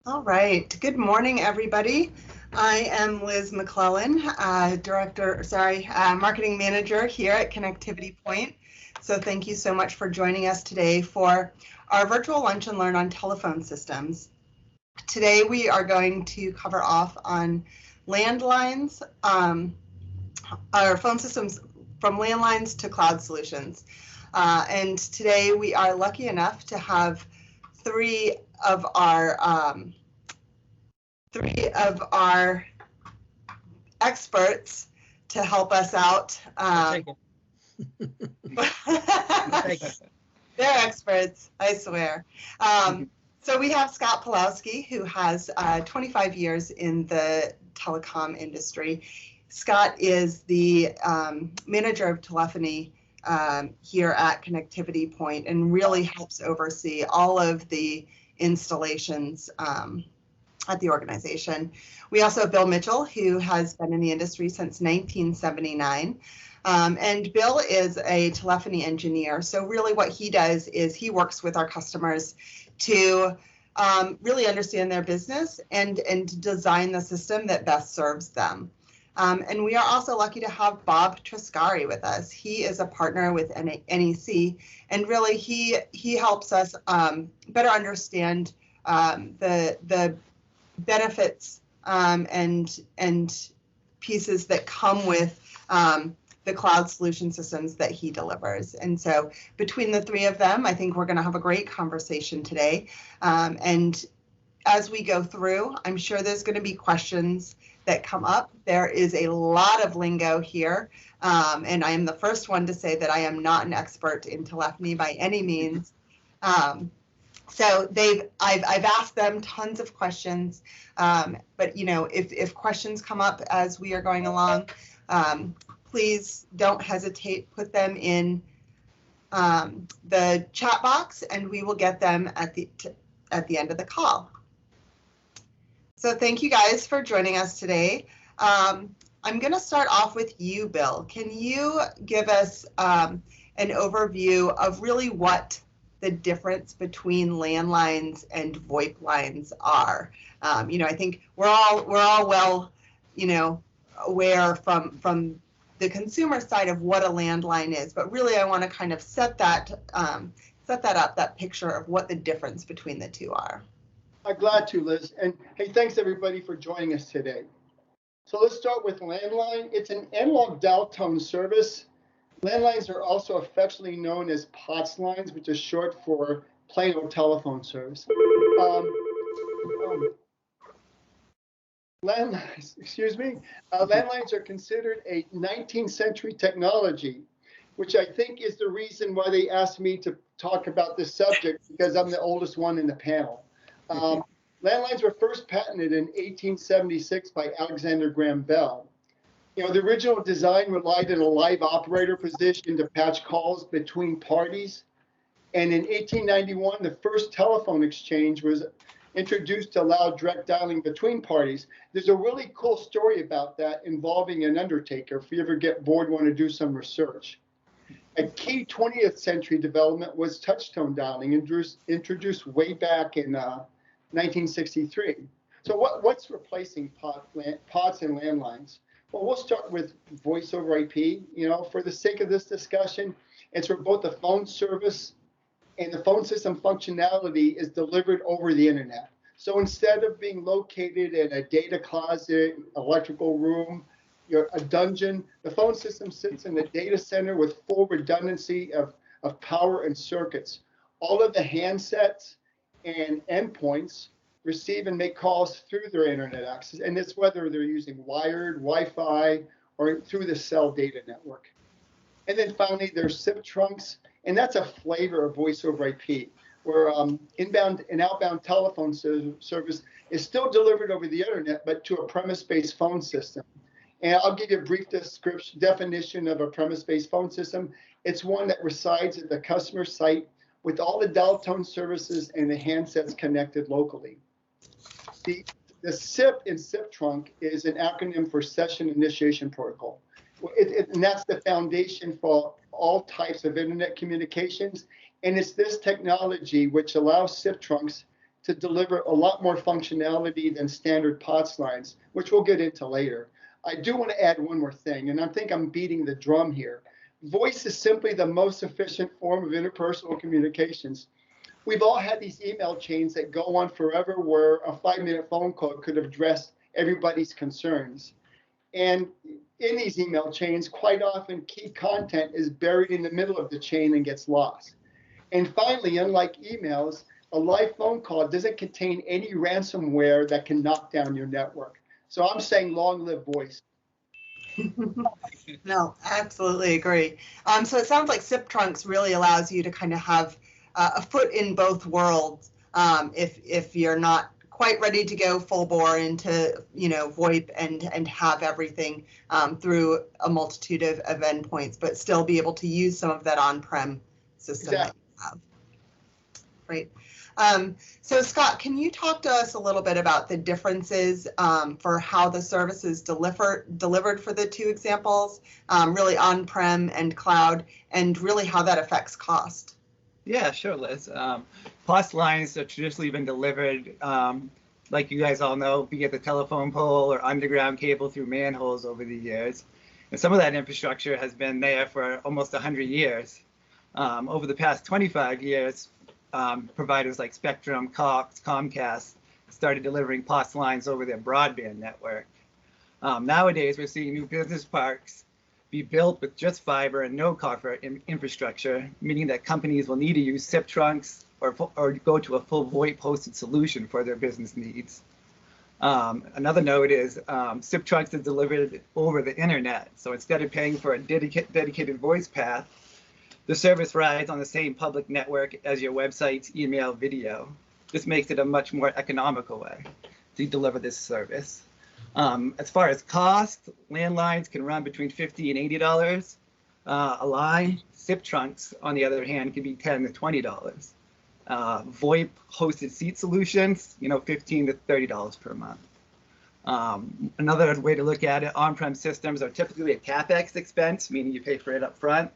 All right. Good morning, everybody. I am Liz McClellan, Marketing Manager here at Connectivity Point. So thank you so much for joining us today for our virtual lunch and learn on telephone systems. Today we are going to cover off on landlines, our phone systems from landlines to cloud solutions. And today we are lucky enough to have three of our experts to help us out. They're experts, I swear. So we have Scott Pulowski, who has 25 years in the telecom industry. Scott is the manager of telephony here at Connectivity Point and really helps oversee all of the installations at the organization. We also have Bill Mitchell, who has been in the industry since 1979. And Bill is a telephony engineer. So really what he does is he works with our customers to really understand their business and design the system that best serves them. And we are also lucky to have Bob Triscari with us. He is a partner with NEC, and really he helps us better understand the benefits and pieces that come with the cloud solution systems that he delivers. And so between the three of them, I think we're going to have a great conversation today. And as we go through, I'm sure there's going to be questions that come up. There is a lot of lingo here. And I am the first one to say that I am not an expert in telephony by any means. So I've asked them tons of questions, but you know, if questions come up as we are going along, please don't hesitate, put them in the chat box and we will get them at the end of the call. So thank you guys for joining us today. I'm going to start off with you, Bill. Can you give us an overview of really what the difference between landlines and VoIP lines are? You know, I think we're all well, you know, aware from the consumer side of what a landline is, but really I want to kind of set that up, that picture of what the difference between the two are. I'm glad to, Liz. And hey, thanks everybody for joining us today. So let's start with landline. It's an analog dial tone service. Landlines are also affectionately known as POTS lines, which is short for plain old telephone service. Landlines are considered a 19th century technology, which I think is the reason why they asked me to talk about this subject, because I'm the oldest one in the panel. Landlines were first patented in 1876 by Alexander Graham Bell. You know, the original design relied on a live operator position to patch calls between parties. And in 1891, the first telephone exchange was introduced to allow direct dialing between parties. There's a really cool story about that involving an undertaker, if you ever get bored, want to do some research. A key 20th century development was touchtone dialing, introduced way back in 1963. So what's replacing POTS and landlines? Well, we'll start with voice over IP. You know, for the sake of this discussion, it's where both the phone service and the phone system functionality is delivered over the internet. So instead of being located in a data closet, electrical room, a dungeon, the phone system sits in the data center with full redundancy of power and circuits. All of the handsets and endpoints receive and make calls through their internet access, and it's whether they're using wired, Wi-Fi, or through the cell data network. And then finally, there's SIP trunks, and that's a flavor of voice over IP, where inbound and outbound telephone service is still delivered over the internet, but to a premise-based phone system. And I'll give you a brief definition of a premise-based phone system. It's one that resides at the customer site with all the dial tone services and the handsets connected locally. The SIP in SIP trunk is an acronym for Session Initiation Protocol. And that's the foundation for all types of internet communications. And it's this technology which allows SIP trunks to deliver a lot more functionality than standard POTS lines, which we'll get into later. I do want to add one more thing, and I think I'm beating the drum here. Voice is simply the most efficient form of interpersonal communications. We've all had these email chains that go on forever where a 5-minute phone call could have addressed everybody's concerns. And in these email chains, quite often key content is buried in the middle of the chain and gets lost. And finally, unlike emails, a live phone call doesn't contain any ransomware that can knock down your network. So I'm saying long live voice. No, absolutely agree. So it sounds like SIP trunks really allows you to kind of have a foot in both worlds if you're not quite ready to go full bore into, you know, VoIP and have everything through a multitude of endpoints, but still be able to use some of that on-prem system that you have. Right. So Scott, can you talk to us a little bit about the differences for how the service is delivered for the two examples, really on-prem and cloud, and really how that affects cost? Yeah, sure, Liz. POTS lines have traditionally been delivered, like you guys all know, via the telephone pole or underground cable through manholes over the years. And some of that infrastructure has been there for almost 100 years. Over the past 25 years, providers like Spectrum, Cox, Comcast started delivering POTS lines over their broadband network. Nowadays, we're seeing new business parks be built with just fiber and no copper infrastructure, meaning that companies will need to use SIP trunks or go to a full VoIP hosted solution for their business needs. Another note is SIP trunks are delivered over the internet. So instead of paying for a dedicated voice path, the service rides on the same public network as your website's email video. This makes it a much more economical way to deliver this service. As far as cost, landlines can run between $50 and $80 a line. SIP trunks, on the other hand, can be $10 to $20. VoIP hosted seat solutions, $15 to $30 per month. Another way to look at it, on-prem systems are typically a CapEx expense, meaning you pay for it up front,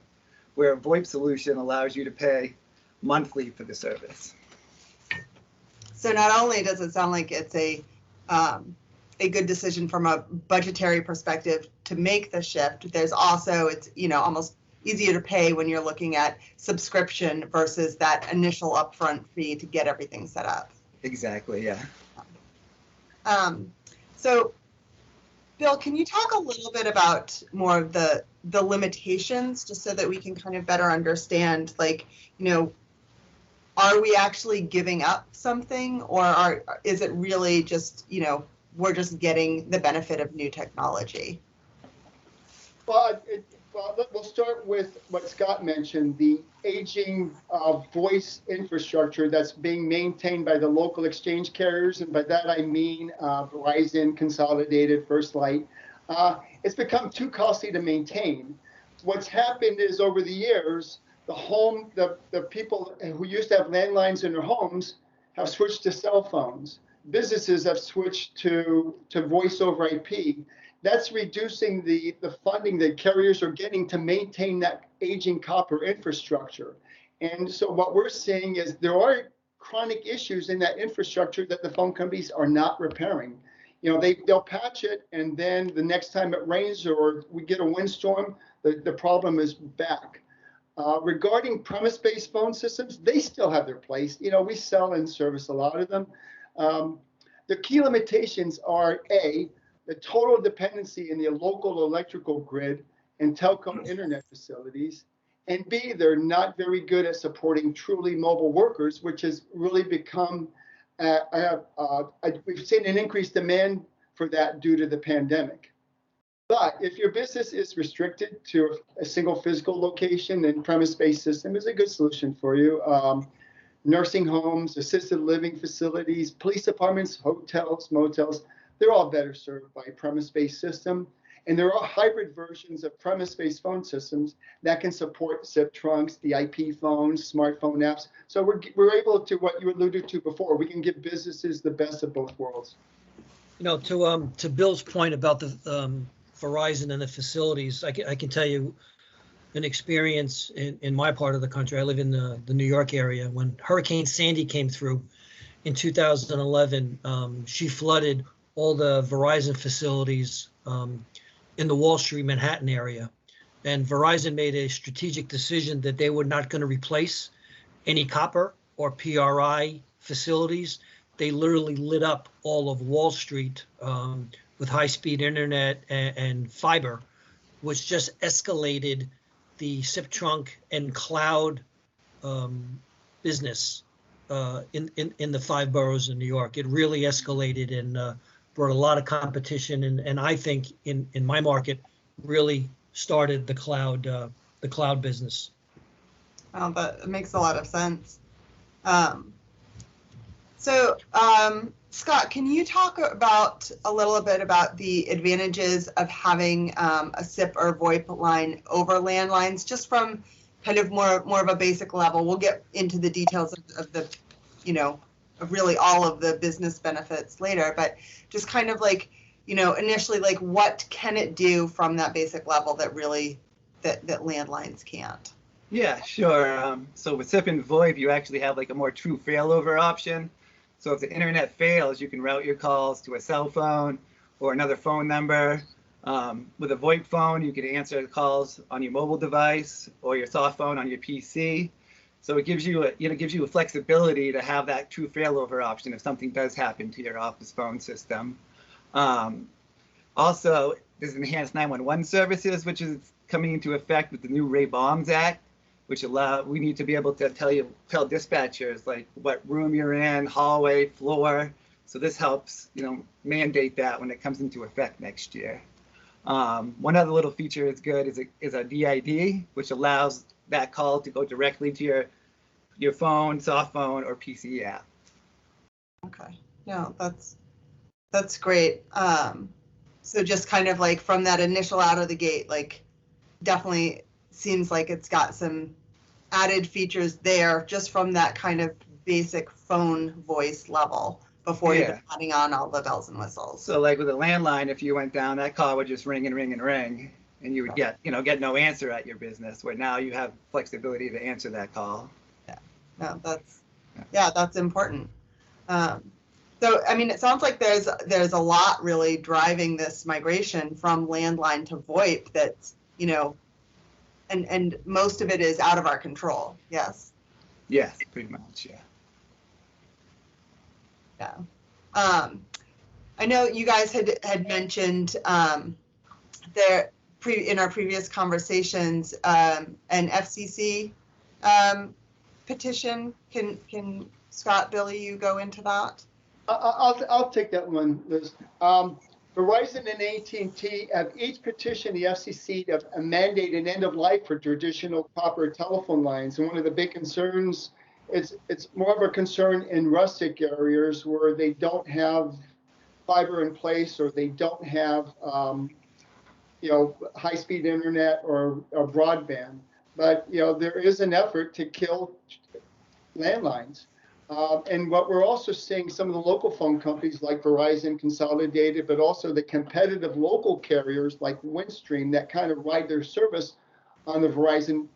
where a VoIP solution allows you to pay monthly for the service. So not only does it sound like it's a good decision from a budgetary perspective to make the shift, there's also, it's almost easier to pay when you're looking at subscription versus that initial upfront fee to get everything set up. Exactly, yeah. So Bill, can you talk a little bit about more of the limitations, just so that we can kind of better understand, like, are we actually giving up something, or is it really just, we're just getting the benefit of new technology? Well, we'll start with what Scott mentioned, the aging voice infrastructure that's being maintained by the local exchange carriers. And by that, I mean Verizon, Consolidated, First Light. It's become too costly to maintain. What's happened is over the years, the people who used to have landlines in their homes have switched to cell phones. Businesses have switched to voice over IP. That's reducing the funding that carriers are getting to maintain that aging copper infrastructure. And so what we're seeing is there are chronic issues in that infrastructure that the phone companies are not repairing. They'll patch it, and then the next time it rains or we get a windstorm, the problem is back. Regarding premise-based phone systems, they still have their place. We sell and service a lot of them. The key limitations are A, the total dependency in the local electrical grid and telecom internet facilities, and B, they're not very good at supporting truly mobile workers, which has really become, we've seen an increased demand for that due to the pandemic. But if your business is restricted to a single physical location, then premise-based system is a good solution for you. Nursing homes, assisted living facilities, police departments, hotels, motels, they're all better served by a premise-based system. And there are hybrid versions of premise-based phone systems that can support SIP trunks, the IP phones, smartphone apps. So we're able to, what you alluded to before, we can give businesses the best of both worlds. To Bill's point about the Verizon and the facilities, I can tell you an experience in my part of the country. I live in the New York area. When Hurricane Sandy came through, in 2011, she flooded all the Verizon facilities in the Wall Street, Manhattan area. And Verizon made a strategic decision that they were not going to replace any copper or PRI facilities. They literally lit up all of Wall Street with high-speed internet and fiber, which just escalated the SIP trunk and cloud business in the 5 boroughs in New York. It really escalated and brought a lot of competition, and I think in my market really started the cloud business. Well, that makes a lot of sense. Scott, can you talk about a little bit about the advantages of having a SIP or VoIP line over landlines, just from kind of more of a basic level? We'll get into the details of the, of really all of the business benefits later, but just kind of like, initially, like, what can it do from that basic level that really that landlines can't? Yeah, sure. So with SIP and VoIP, you actually have like a more true failover option. So if the internet fails, you can route your calls to a cell phone or another phone number. With a VoIP phone, you can answer the calls on your mobile device or your soft phone on your PC. So it gives you a flexibility to have that true failover option if something does happen to your office phone system. Also, there's enhanced 911 services, which is coming into effect with the new Ray Bombs Act, which we need to be able to tell dispatchers like what room you're in, hallway, floor. So this helps, mandate that when it comes into effect next year. One other little feature is good is a DID, which allows that call to go directly to your phone, soft phone, or PC app. Okay, no, that's great. So just kind of like from that initial out of the gate, like definitely seems like it's got some added features there just from that kind of basic phone voice level before even adding on all the bells and whistles. So like with a landline, if you went down, that call would just ring and ring and ring, and you would get no answer at your business, where now you have flexibility to answer that call. Yeah, no, that's important. So, I mean, it sounds like there's a lot really driving this migration from landline to VoIP that's, and most of it is out of our control. Yes. Yes, pretty much. Yeah. Yeah. I know you guys had mentioned in our previous conversations an FCC petition. Can Scott, Billy, you go into that? I'll take that one, Liz. Verizon and AT&T have each petitioned the FCC to mandate an end of life for traditional copper telephone lines. And one of the big concerns it's more of a concern in rustic areas where they don't have fiber in place or they don't have high-speed internet or broadband. But there is an effort to kill landlines. And what we're also seeing, some of the local phone companies like Verizon Consolidated, but also the competitive local carriers like Windstream that kind of ride their service on the Verizon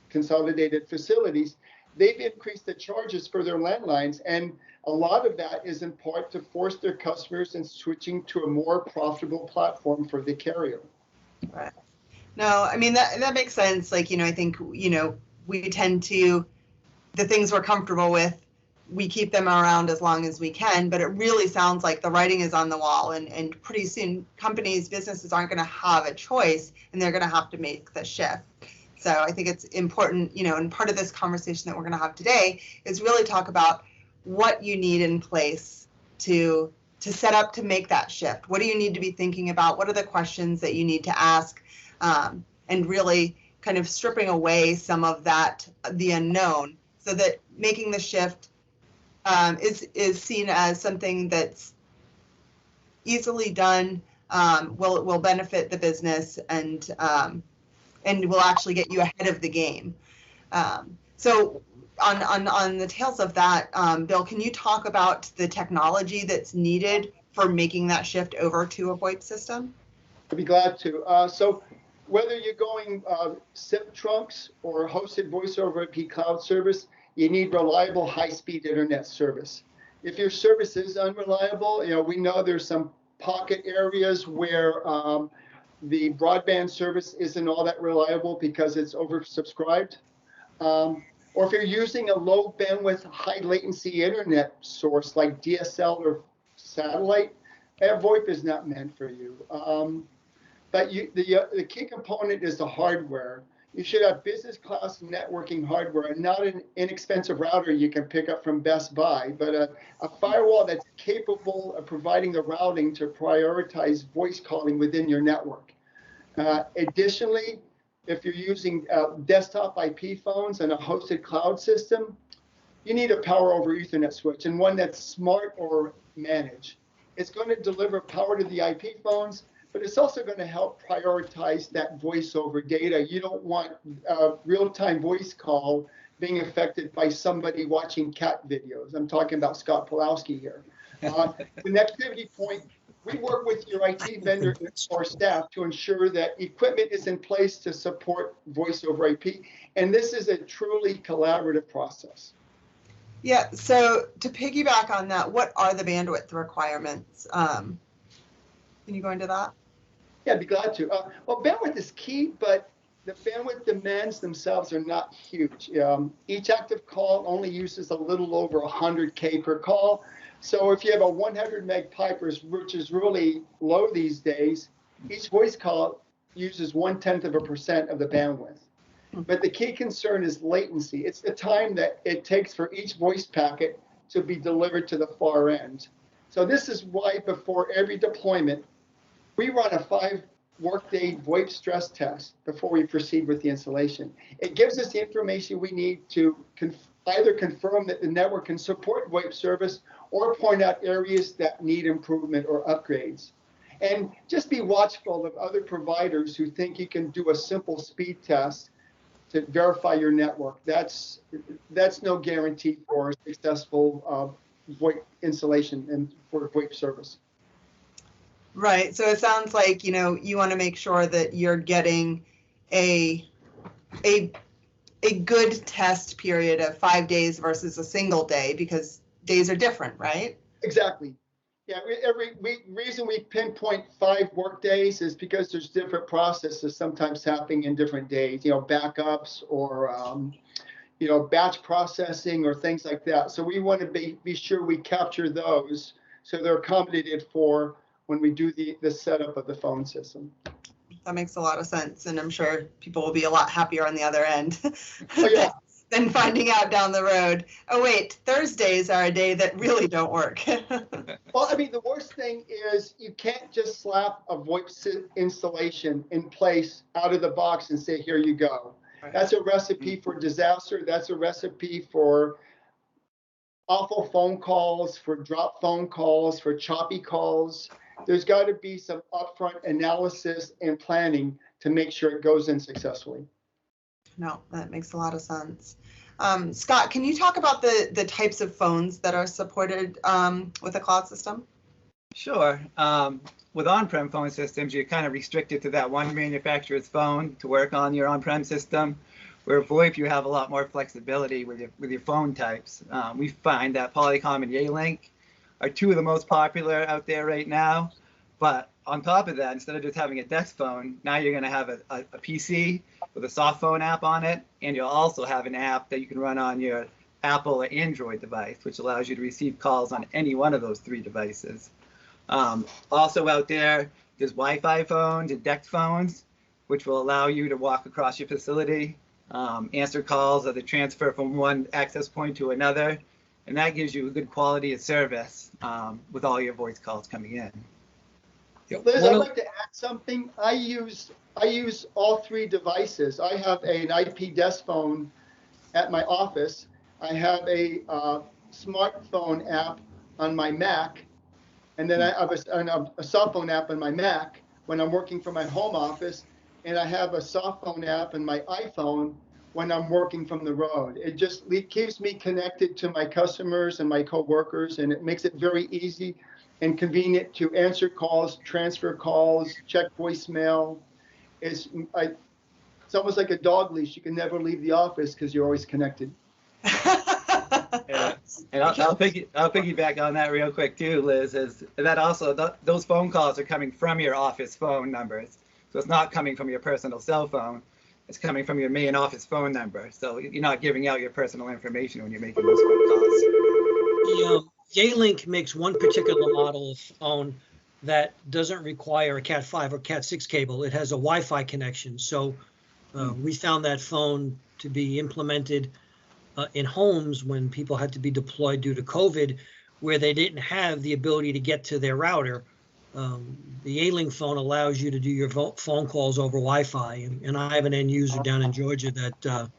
Consolidated facilities, they've increased the charges for their landlines. And a lot of that is in part to force their customers in switching to a more profitable platform for the carrier. Right. No, I mean, that makes sense. Like, I think, we tend to, the things we're comfortable with, we keep them around as long as we can, but it really sounds like the writing is on the wall, and pretty soon businesses aren't going to have a choice, and they're going to have to make the shift. So I think it's important, and part of this conversation that we're going to have today is really talk about what you need in place to set up to make that shift. What do you need to be thinking about? What are the questions that you need to ask? And really kind of stripping away some of that, the unknown, so that making the shift is seen as something that's easily done, will benefit the business, and will actually get you ahead of the game. So on the tails of that, Bill, can you talk about the technology that's needed for making that shift over to a VoIP system? I'd be glad to. So whether you're going SIP trunks or hosted voice over IP cloud service, you need reliable high-speed internet service. If your service is unreliable, we know there's some pocket areas where the broadband service isn't all that reliable because it's oversubscribed. Or if you're using a low bandwidth, high latency internet source like DSL or satellite, VoIP is not meant for you. But the key component is the hardware. You should have business class networking hardware and not an inexpensive router you can pick up from Best Buy, but a firewall that's capable of providing the routing to prioritize voice calling within your network. Additionally, if you're using desktop IP phones and a hosted cloud system, you need a power over Ethernet switch, and one that's smart or managed. It's going to deliver power to the IP phones, but it's also going to help prioritize that voice over data. You don't want a real-time voice call being affected by somebody watching cat videos. I'm talking about Scott Pulowski here. The connectivity point, we work with your IT vendor or staff to ensure that equipment is in place to support voice over IP, and this is a truly collaborative process. Yeah, so to piggyback on that, what are the bandwidth requirements? Can you go into that? Yeah, I'd be glad to. Well, bandwidth is key, but the bandwidth demands themselves are not huge. Each active call only uses a little over 100K per call. So if you have a 100 meg pipe, which is really low these days, each voice call uses 0.1% of the bandwidth. But the key concern is latency. It's the time that it takes for each voice packet to be delivered to the far end. So this is why before every deployment, we run a 5-workday VoIP stress test before we proceed with the installation. It gives us the information we need to either confirm that the network can support VoIP service or point out areas that need improvement or upgrades. And just be watchful of other providers who think you can do a simple speed test to verify your network. That's no guarantee for a successful VoIP installation and for VoIP service. Right. So it sounds like, you want to make sure that you're getting a good test period of 5 days versus a single day, because days are different, right? Exactly. Yeah. Reason we pinpoint 5 work days is because there's different processes sometimes happening in different days. Backups or batch processing or things like that. So we want to be sure we capture those so they're accommodated for when we do the setup of the phone system. That makes a lot of sense, and I'm sure people will be a lot happier on the other end Oh, yeah. than finding out down the road, oh wait, Thursdays are a day that really don't work. Well, the worst thing is you can't just slap a VoIP installation in place out of the box and say, here you go. Right. That's a recipe for disaster. That's a recipe for awful phone calls, for drop phone calls, for choppy calls. There's got to be some upfront analysis and planning to make sure it goes in successfully. No, that makes a lot of sense. Scott, can you talk about the types of phones that are supported with a cloud system? Sure. With on-prem phone systems, you're kind of restricted to that one manufacturer's phone to work on your on-prem system. Where VoIP, you have a lot more flexibility with your phone types. We find that Polycom and Yealink are 2 of the most popular out there right now. But on top of that, instead of just having a desk phone, now you're going to have a PC with a soft phone app on it, and you'll also have an app that you can run on your Apple or Android device, which allows you to receive calls on any one of those 3 devices. Also out there's Wi-Fi phones and DECT phones, which will allow you to walk across your facility, answer calls or the transfer from one access point to another, and that gives you a good quality of service with all your voice calls coming in. Liz, I'd like to add something. I use all 3 devices. I have an IP desk phone at my office. I have a smartphone app on my Mac, and then I have a soft phone app on my Mac when I'm working from my home office, and I have a soft phone app on my iPhone when I'm working from the road. It just keeps me connected to my customers and my coworkers, and it makes it very easy and convenient to answer calls, transfer calls, check voicemail. It's almost like a dog leash. You can never leave the office because you're always connected. Yeah. And I'll piggyback on that real quick too, Liz, is that also those phone calls are coming from your office phone numbers. So it's not coming from your personal cell phone. It's coming from your main office phone number. So you're not giving out your personal information when you're making those phone calls. The J-Link makes one particular model of phone that doesn't require a Cat 5 or Cat 6 cable. It has a Wi-Fi connection. So we found that phone to be implemented in homes when people had to be deployed due to COVID, where they didn't have the ability to get to their router. The A-Link phone allows you to do your phone calls over Wi-Fi. And I have an end user down in Georgia that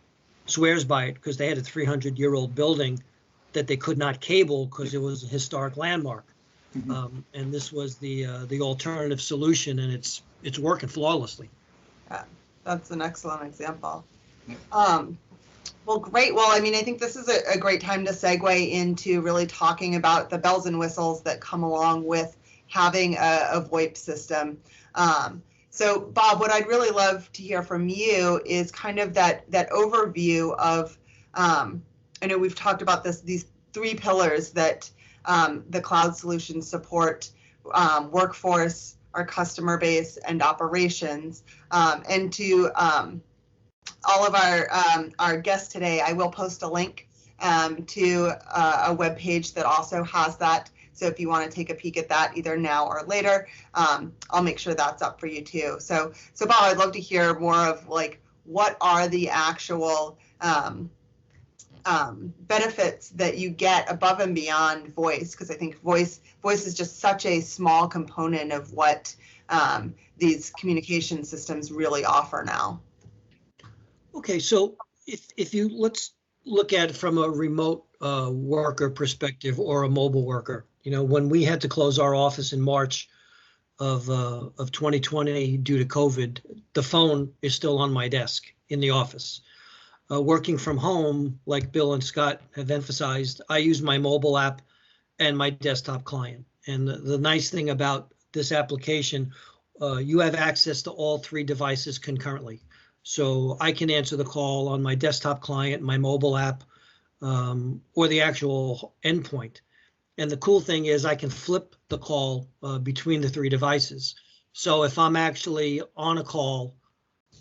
swears by it because they had a 300-year-old building that they could not cable because it was a historic landmark. And this was the alternative solution, and it's working flawlessly. Yeah, that's an excellent example. Well, great. Well, I mean, I think this is a great time to segue into really talking about the bells and whistles that come along with having a VoIP system. So, Bob, what I'd really love to hear from you is kind of that overview of, I know we've talked about these three pillars that the cloud solutions support: workforce, our customer base, and operations. And to all of our guests today, I will post a link to a web page that also has that. So if you want to take a peek at that either now or later, I'll make sure that's up for you too. So Bob, I'd love to hear more of like what are the actual benefits that you get above and beyond voice, because I think voice is just such a small component of what these communication systems really offer now. Okay, so if you let's look at it from a remote worker perspective or a mobile worker. You know, when we had to close our office in March of 2020 due to COVID, the phone is still on my desk in the office. Working from home, like Bill and Scott have emphasized, I use my mobile app and my desktop client. And the nice thing about this application, you have access to all three devices concurrently. So I can answer the call on my desktop client, my mobile app, or the actual endpoint. And the cool thing is I can flip the call between the three devices. So if I'm actually on a call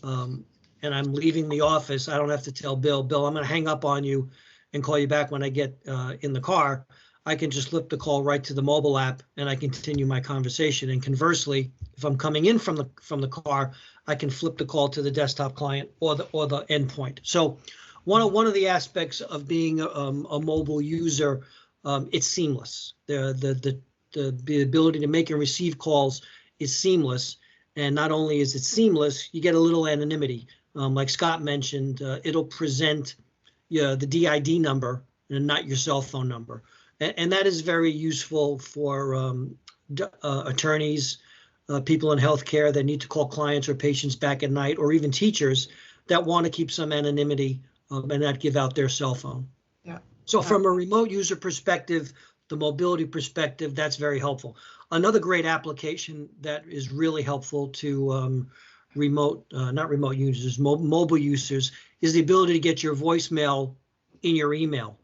and I'm leaving the office, I don't have to tell Bill, I'm going to hang up on you and call you back when I get in the car. I can just flip the call right to the mobile app and I can continue my conversation. And conversely, if I'm coming in from the car, I can flip the call to the desktop client or the endpoint. So one of the aspects of being a mobile user, it's seamless. The ability to make and receive calls is seamless. And not only is it seamless, you get a little anonymity. Like Scott mentioned, it'll present the DID number and not your cell phone number. And that is very useful for attorneys, people in healthcare that need to call clients or patients back at night, or even teachers that want to keep some anonymity and not give out their cell phone. Yeah. So from a remote user perspective, the mobility perspective, that's very helpful. Another great application that is really helpful to not remote users, mobile users, is the ability to get your voicemail in your email.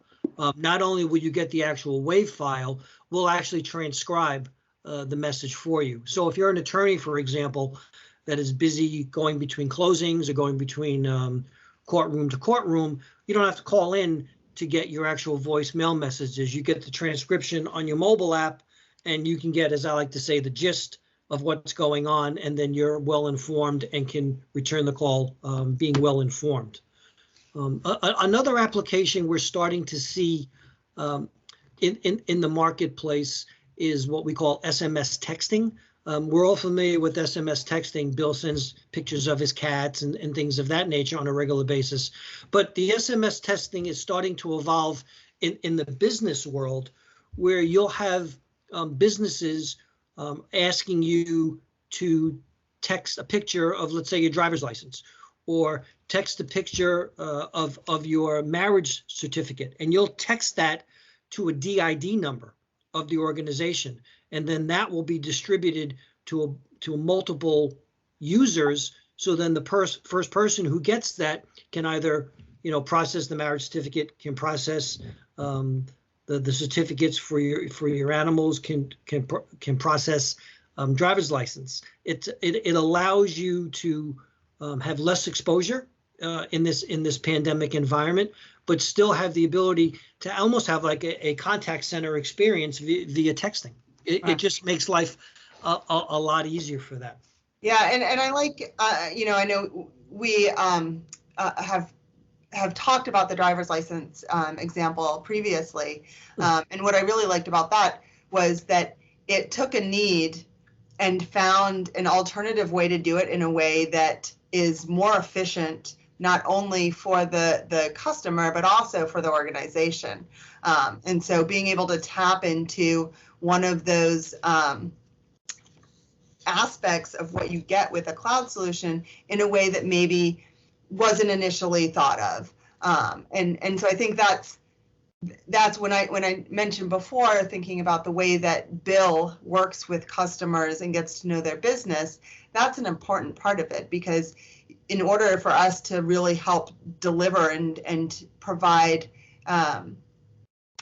Not only will you get the actual WAV file, we'll actually transcribe the message for you. So if you're an attorney, for example, that is busy going between closings or going between courtroom to courtroom, you don't have to call in to get your actual voicemail messages. You get the transcription on your mobile app, and you can get, as I like to say, the gist of what's going on, and then you're well informed and can return the call being well informed. Another application we're starting to see in the marketplace is what we call SMS texting. We're all familiar with SMS texting. Bill sends pictures of his cats and things of that nature on a regular basis. But the SMS texting is starting to evolve in the business world, where you'll have businesses asking you to text a picture of, let's say, your driver's license, or text a picture of your marriage certificate, and you'll text that to a DID number of the organization, and then that will be distributed to multiple users. So then the first person who gets that can either process the marriage certificate, can process the certificates for your animals, can process driver's license. It allows you to have less exposure in this pandemic environment, but still have the ability to almost have like a contact center experience via texting. It just makes life a lot easier for that. Yeah, and I like, I know we have talked about the driver's license example previously, and what I really liked about that was that it took a need and found an alternative way to do it in a way that is more efficient, not only for the customer, but also for the organization. And so being able to tap into one of those aspects of what you get with a cloud solution in a way that maybe wasn't initially thought of. And so I think that's when I mentioned before, thinking about the way that Bill works with customers and gets to know their business, that's an important part of it, because in order for us to really help deliver and provide and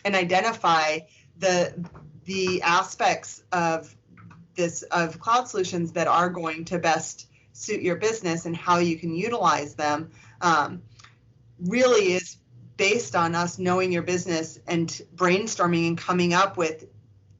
identify the aspects of cloud solutions that are going to best suit your business and how you can utilize them, really is based on us knowing your business and brainstorming and coming up with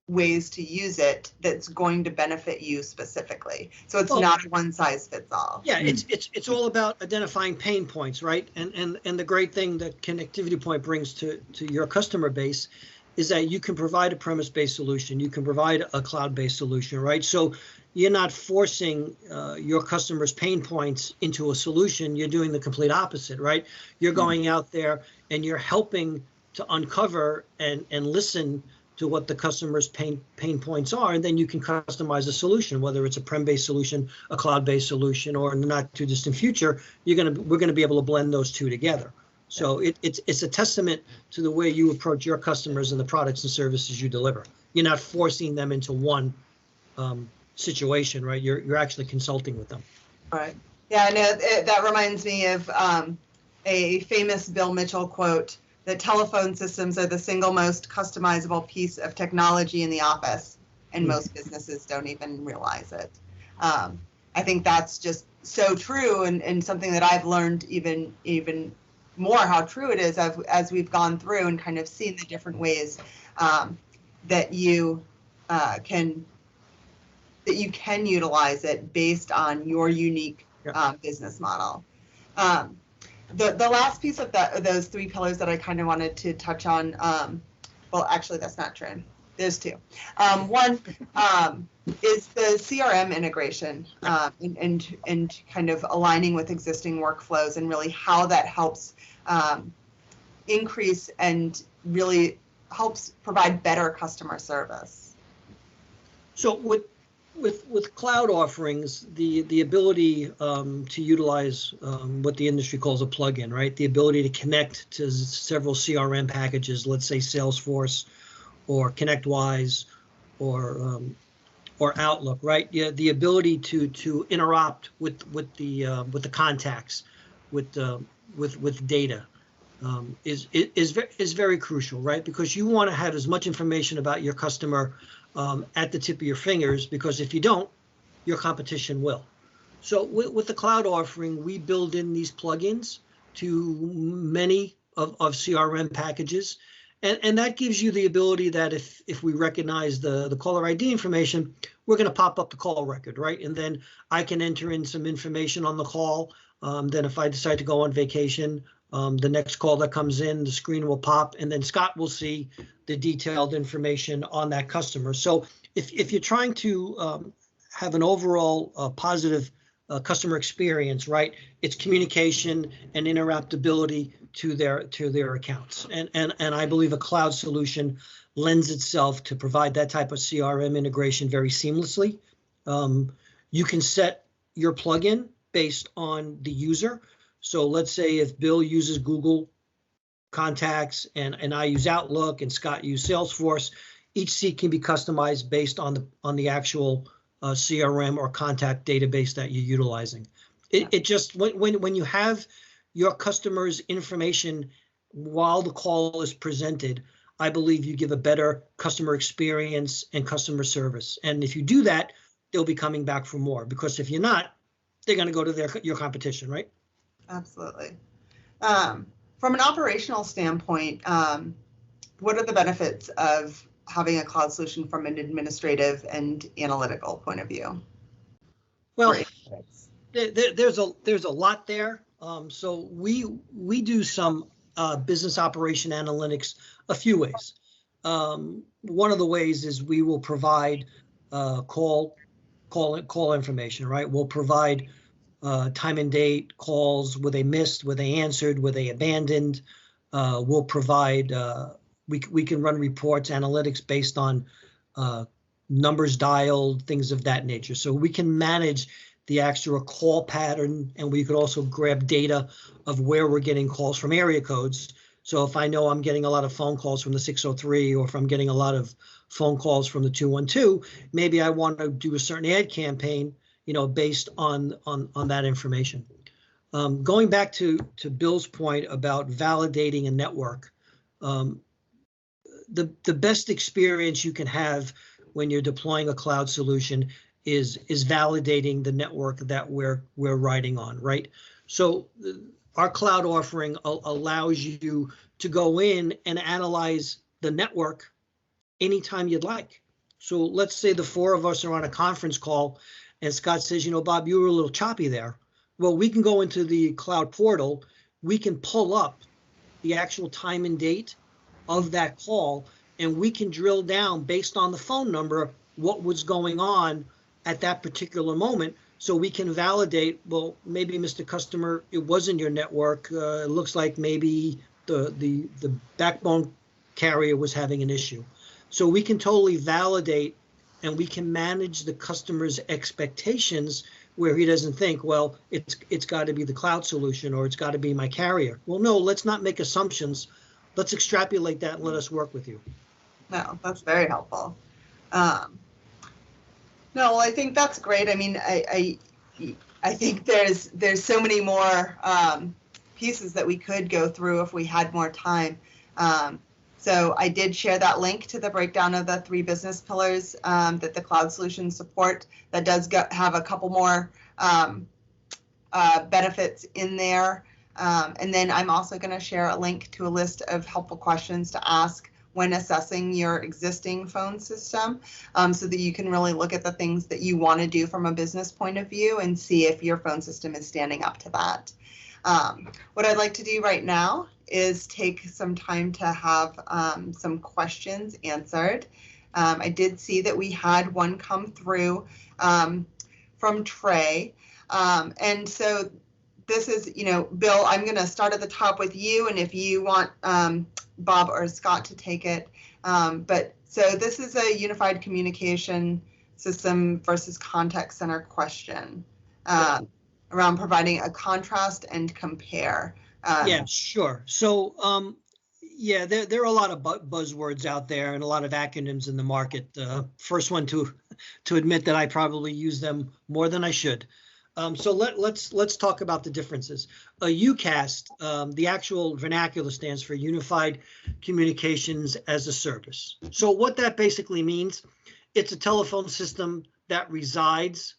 ways to use it that's going to benefit you specifically. So it's not a one size fits all. Yeah, it's all about identifying pain points, right? And the great thing that Connectivity Point brings to your customer base is that you can provide a premise-based solution, you can provide a cloud-based solution, right? So you're not forcing your customers' pain points into a solution. You're doing the complete opposite, right? You're going out there and you're helping to uncover and listen to what the customer's pain points are, and then you can customize a solution, whether it's a prem-based solution, a cloud-based solution, or in the not too distant future, we're gonna be able to blend those two together. So it's a testament to the way you approach your customers and the products and services you deliver. You're not forcing them into one situation, right? You're actually consulting with them. Right. Yeah, and that reminds me of a famous Bill Mitchell quote, that telephone systems are the single most customizable piece of technology in the office, and most businesses don't even realize it. I think that's just so true, and something that I've learned even more how true it is as we've gone through and kind of seen the different ways that you can utilize it based on your unique business model. The last piece of those three pillars that I kind of wanted to touch on, well, actually, that's not true. There's two. One is the CRM integration and kind of aligning with existing workflows, and really how that helps increase and really helps provide better customer service. So with cloud offerings, the ability to utilize what the industry calls a plugin, right? The ability to connect to several CRM packages, let's say Salesforce or ConnectWise or Outlook, right? Yeah, the ability to interact with the contacts, with data is very crucial, right? Because you want to have as much information about your customer at the tip of your fingers, because if you don't, your competition will. So with the cloud offering, we build in these plugins to many of CRM packages, and that gives you the ability that if we recognize the caller ID information, we're going to pop up the call record, right? And then I can enter in some information on the call. Then if I decide to go on vacation, the next call that comes in, the screen will pop, and then Scott will see the detailed information on that customer. So if you're trying to have an overall positive customer experience, right, it's communication and interactability to their accounts. And I believe a cloud solution lends itself to provide that type of CRM integration very seamlessly. You can set your plugin based on the user. So let's say if Bill uses Google Contacts and I use Outlook and Scott uses Salesforce, each seat can be customized based on the actual CRM or contact database that you're utilizing. It just when you have your customers' information while the call is presented, I believe you give a better customer experience and customer service. And if you do that, they'll be coming back for more, because if you're not, they're going to go to your competition, right? Absolutely. From an operational standpoint, what are the benefits of having a cloud solution from an administrative and analytical point of view? Well, there's a lot there. So we do some business operation analytics a few ways. One of the ways is we will provide call information, right? We'll provide time and date calls. Were they missed? Were they answered? Were they abandoned? We'll provide. We can run reports, analytics based on numbers dialed, things of that nature. So we can manage the actual call pattern, and we could also grab data of where we're getting calls from area codes. So if I know I'm getting a lot of phone calls from the 603, or if I'm getting a lot of phone calls from the 212, maybe I want to do a certain ad campaign, based on that information. Going back to Bill's point about validating a network, the best experience you can have when you're deploying a cloud solution is validating the network that we're riding on, right? So our cloud offering allows you to go in and analyze the network anytime you'd like. So let's say the four of us are on a conference call and Scott says, Bob, you were a little choppy there. Well, we can go into the cloud portal. We can pull up the actual time and date of that call, and we can drill down based on the phone number what was going on at that particular moment, so we can validate, well, maybe, Mr. Customer, it wasn't your network. It looks like maybe the backbone carrier was having an issue. So we can totally validate, and we can manage the customer's expectations where he doesn't think, well, it's got to be the cloud solution, or it's got to be my carrier. Well, no, let's not make assumptions. Let's extrapolate that and let us work with you. No, that's very helpful. No, well, I think that's great. I mean, I think there's so many more pieces that we could go through if we had more time. So I did share that link to the breakdown of the 3 business pillars that the cloud solutions support. That does have a couple more benefits in there. And then I'm also going to share a link to a list of helpful questions to ask when assessing your existing phone system, so that you can really look at the things that you want to do from a business point of view and see if your phone system is standing up to that. What I'd like to do right now is take some time to have some questions answered. I did see that we had one come through from Trey. And so this is, Bill, I'm going to start at the top with you, and if you want Bob or Scott to take it. But so this is a unified communication system versus contact center question around providing a contrast and compare. Yeah, sure. So, yeah, there are a lot of buzzwords out there and a lot of acronyms in the market. First one to admit that I probably use them more than I should. So let's talk about the differences. A UCAS, the actual vernacular, stands for Unified Communications as a Service. So what that basically means, it's a telephone system that resides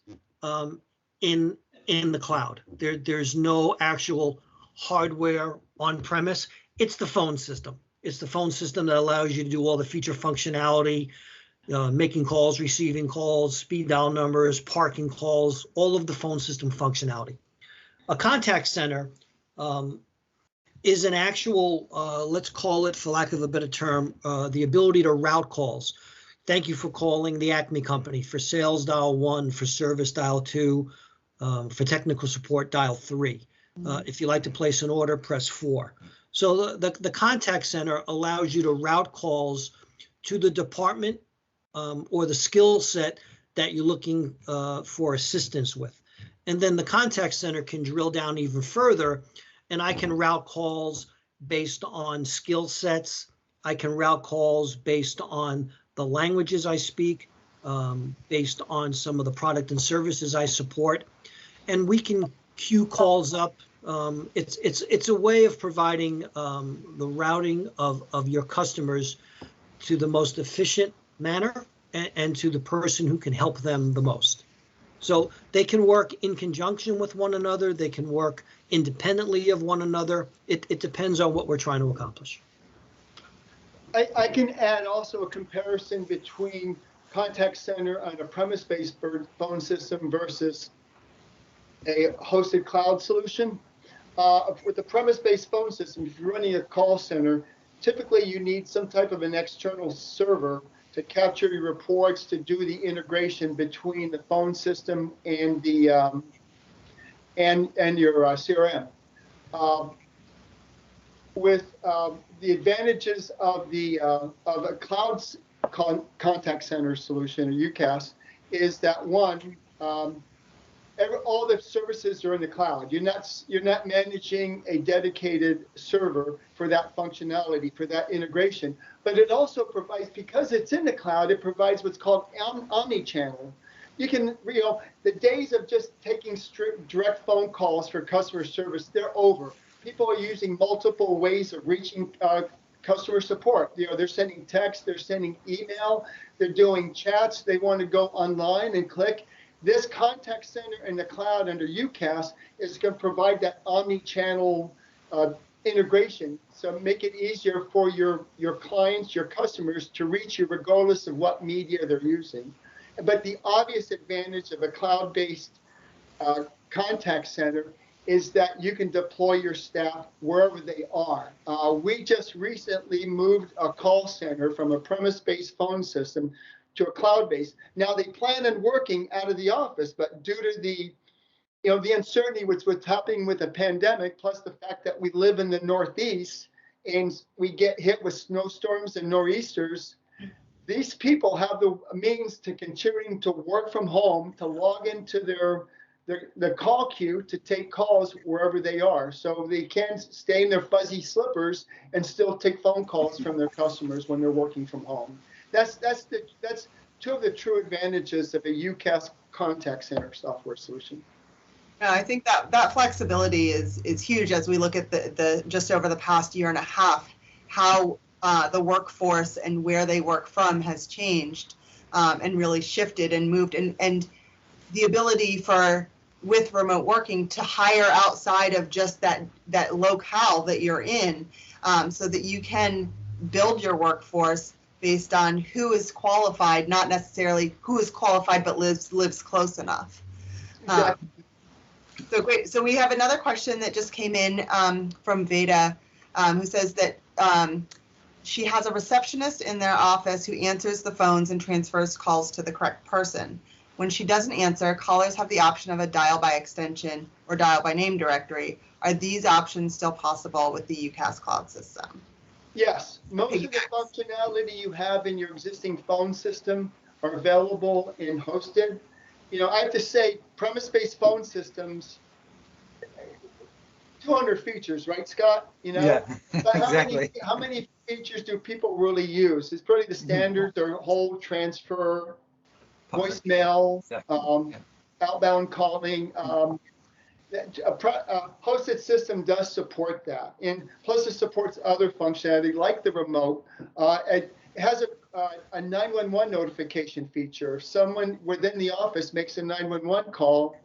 in the cloud. There's no actual hardware on premise. It's the phone system. It's the phone system that allows you to do all the feature functionality, making calls, receiving calls, speed dial numbers, parking calls, all of the phone system functionality. A contact center is an actual, let's call it, for lack of a better term, the ability to route calls. Thank you for calling the Acme Company. For sales, dial 1. For service, dial 2. For technical support, dial 3. If you'd like to place an order, press 4. So the contact center allows you to route calls to the department or the skill set that you're looking for assistance with. And then the contact center can drill down even further, and I can route calls based on skill sets. I can route calls based on the languages I speak, based on some of the product and services I support. And we can queue calls up It's a way of providing the routing of your customers to the most efficient manner and to the person who can help them the most. So they can work in conjunction with one another. They can work independently of one another. It depends on what we're trying to accomplish. I can add also a comparison between contact center on a premise-based phone system versus a hosted cloud solution. With the premise-based phone system, if you're running a call center, typically you need some type of an external server to capture your reports, to do the integration between the phone system and the and your CRM. With the advantages of a cloud contact center solution, or UCaaS, is that one, all the services are in the cloud. You're not managing a dedicated server for that functionality, for that integration. But it also provides, because it's in the cloud, it provides what's called omni-channel. You can, the days of just taking direct phone calls for customer service, they're over. People are using multiple ways of reaching customer support. They're sending text, they're sending email, they're doing chats. They want to go online and click. This contact center in the cloud under UCaaS is going to provide that omni-channel integration. So make it easier for your clients, your customers to reach you regardless of what media they're using. But the obvious advantage of a cloud-based contact center is that you can deploy your staff wherever they are. We just recently moved a call center from a premise-based phone system to a cloud-based. Now they plan on working out of the office, but due to the uncertainty with what's happening with the pandemic, plus the fact that we live in the Northeast and we get hit with snowstorms and nor'easters, these people have the means to continue to work from home, to log into the call queue to take calls wherever they are. So they can stay in their fuzzy slippers and still take phone calls from their customers when they're working from home. That's two of the true advantages of a UCaaS contact center software solution. No, I think that flexibility is huge as we look at the just over the past year and a half, how the workforce and where they work from has changed and really shifted and moved, and the ability with remote working to hire outside of just that locale that you're in, so that you can build your workforce based on who is qualified, not necessarily who is qualified but lives close enough. Exactly. So great. So we have another question that just came in from Veda, who says that she has a receptionist in their office who answers the phones and transfers calls to the correct person. When she doesn't answer, callers have the option of a dial by extension or dial by name directory. Are these options still possible with the UCaaS cloud system? Yes, most of the functionality you have in your existing phone system are available in hosted. I have to say, premise-based phone systems, 200 features, right, Scott? Yeah, but exactly. How many features do people really use? It's pretty the standards are hold, transfer, voicemail, outbound calling. A hosted system does support that, and plus it supports other functionality like the remote. It has a 911 notification feature. If someone within the office makes a 911 call,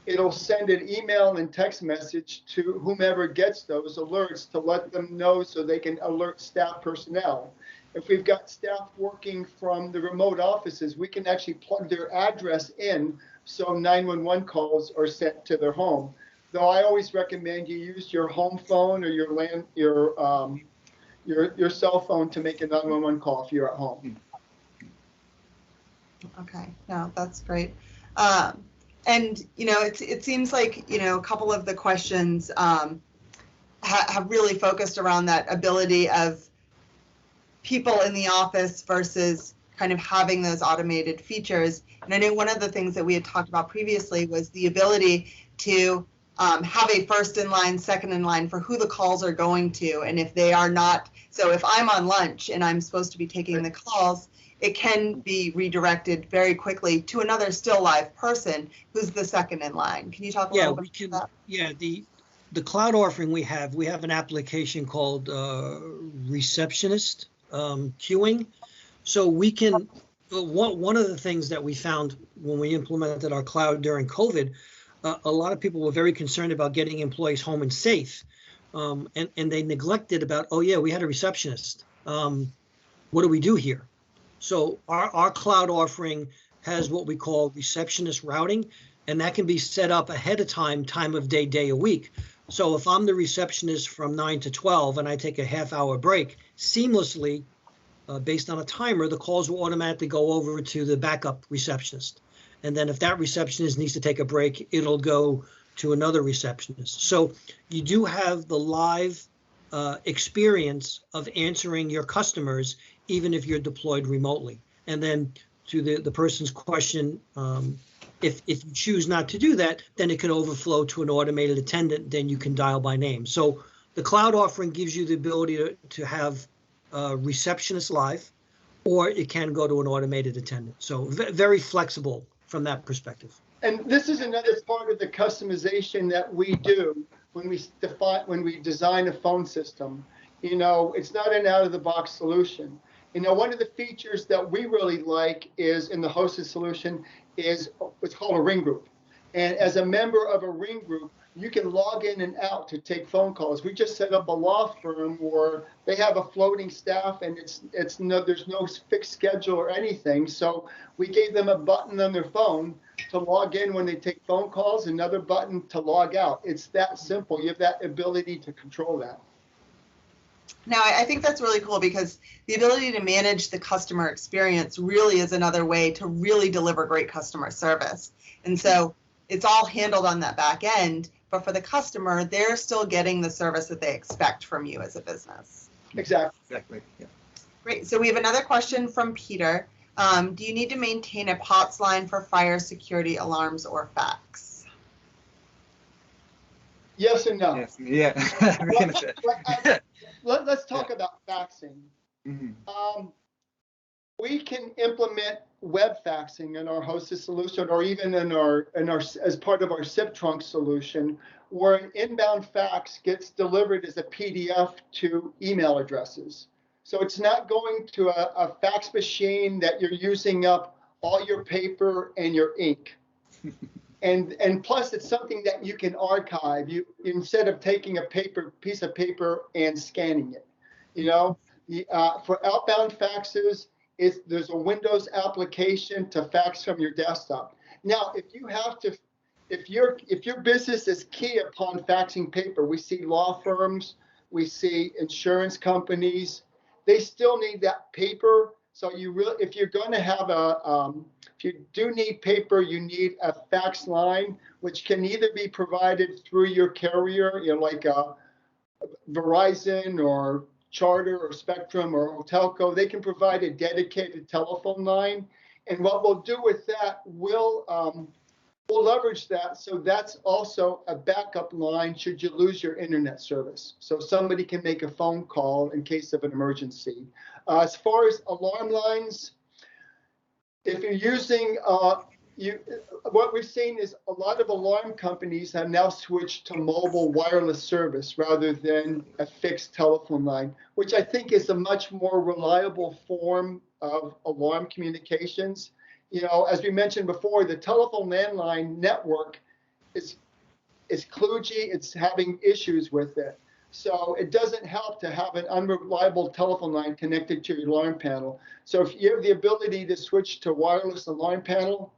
it'll send an email and text message to whomever gets those alerts to let them know so they can alert staff personnel. If we've got staff working from the remote offices, we can actually plug their address in so 911 calls are sent to their home. Though I always recommend you use your home phone or your cell phone to make a 911 call if you're at home. Okay, no, that's great. And it seems like a couple of the questions have really focused around that ability of people in the office versus kind of having those automated features. And I know one of the things that we had talked about previously was the ability to have a first in line, second in line for who the calls are going to. And if they are not, so if I'm on lunch and I'm supposed to be taking the calls, it can be redirected very quickly to another still live person who's the second in line. Can you talk a little bit about that? Yeah, the cloud offering we have an application called Receptionist queuing. So we can, one of the things that we found when we implemented our cloud during COVID, a lot of people were very concerned about getting employees home and safe. And they neglected about, oh yeah, we had a receptionist. What do we do here? So our cloud offering has what we call receptionist routing, and that can be set up ahead of time of day, day of week. So if I'm the receptionist from 9 to 12 and I take a half-hour break, seamlessly, based on a timer, the calls will automatically go over to the backup receptionist. And then if that receptionist needs to take a break, it'll go to another receptionist. So you do have the live experience of answering your customers, even if you're deployed remotely. And then to the person's question, if you choose not to do that, then it can overflow to an automated attendant, then you can dial by name. So the cloud offering gives you the ability to have receptionist live, or it can go to an automated attendant. So very flexible from that perspective. And this is another part of the customization that we do when we design a phone system. You know, it's not an out-of-the-box solution. You know, one of the features that we really like is in the hosted solution is what's called a ring group. And as a member of a ring group, you can log in and out to take phone calls. We just set up a law firm where they have a floating staff, and there's no fixed schedule or anything. So we gave them a button on their phone to log in when they take phone calls, another button to log out. It's that simple. You have that ability to control that. Now, I think that's really cool, because the ability to manage the customer experience really is another way to really deliver great customer service. And so it's all handled on that back end, but for the customer, they're still getting the service that they expect from you as a business. Exactly. Yeah. Great. So we have another question from Peter. Do you need to maintain a POTS line for fire, security, alarms, or fax? Yes and no. Yes. Yeah. Let's talk about faxing. Mm-hmm. We can implement web faxing in our hosted solution, or even in our as part of our SIP trunk solution, where an inbound fax gets delivered as a PDF to email addresses. So it's not going to a fax machine that you're using up all your paper and your ink. And plus, it's something that you can archive. You, instead of taking a piece of paper and scanning it. You know, for outbound faxes, there's a Windows application to fax from your desktop. Now, if your business is key upon faxing paper, we see law firms, we see insurance companies, they still need that paper. So if you're going to have if you do need paper, you need a fax line, which can either be provided through your carrier, you know, like Verizon or Charter or Spectrum or Telco. They can provide a dedicated telephone line. And what we'll do with that, we'll leverage that. So that's also a backup line should you lose your internet service. So somebody can make a phone call in case of an emergency. As far as alarm lines, if you're using, what we've seen is a lot of alarm companies have now switched to mobile wireless service rather than a fixed telephone line, which I think is a much more reliable form of alarm communications. You know, as we mentioned before, the telephone landline network is kludgy. It's having issues with it. So it doesn't help to have an unreliable telephone line connected to your alarm panel. So if you have the ability to switch to wireless alarm panel,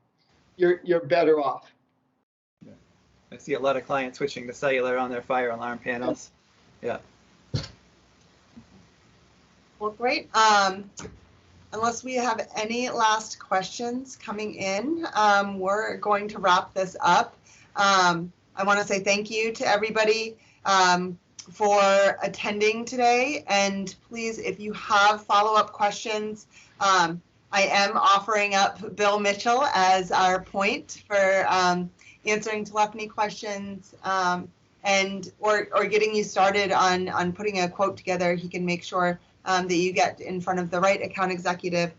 you're better off. Yeah. I see a lot of clients switching to cellular on their fire alarm panels. Yeah. Well, great. Unless we have any last questions coming in, we're going to wrap this up. I want to say thank you to everybody for attending today. And please, if you have follow-up questions, I am offering up Bill Mitchell as our point for answering telephony questions and or getting you started on putting a quote together. He can make sure that you get in front of the right account executive,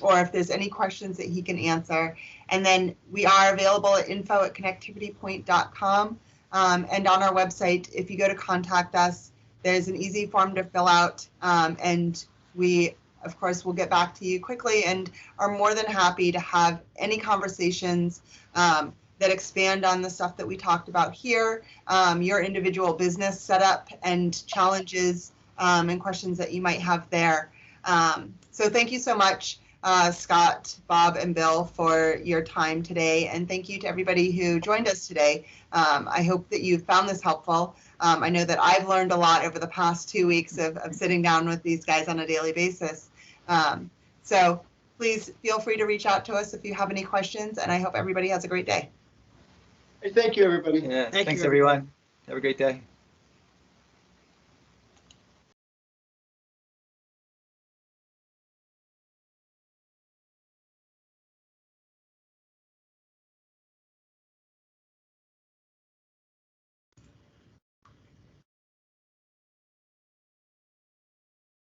or if there's any questions that he can answer. And then we are available at info@connectivitypoint.com. And on our website, if you go to contact us, there's an easy form to fill out, and we, of course, will get back to you quickly and are more than happy to have any conversations that expand on the stuff that we talked about here, your individual business setup and challenges and questions that you might have there. So thank you so much, Scott, Bob, and Bill, for your time today. And thank you to everybody who joined us today. I hope that you found this helpful. I know that I've learned a lot over the past 2 weeks of sitting down with these guys on a daily basis. So please feel free to reach out to us if you have any questions, and I hope everybody has a great day. Hey, thank you, everybody. Yeah, Thank thanks you, everyone. Have a great day.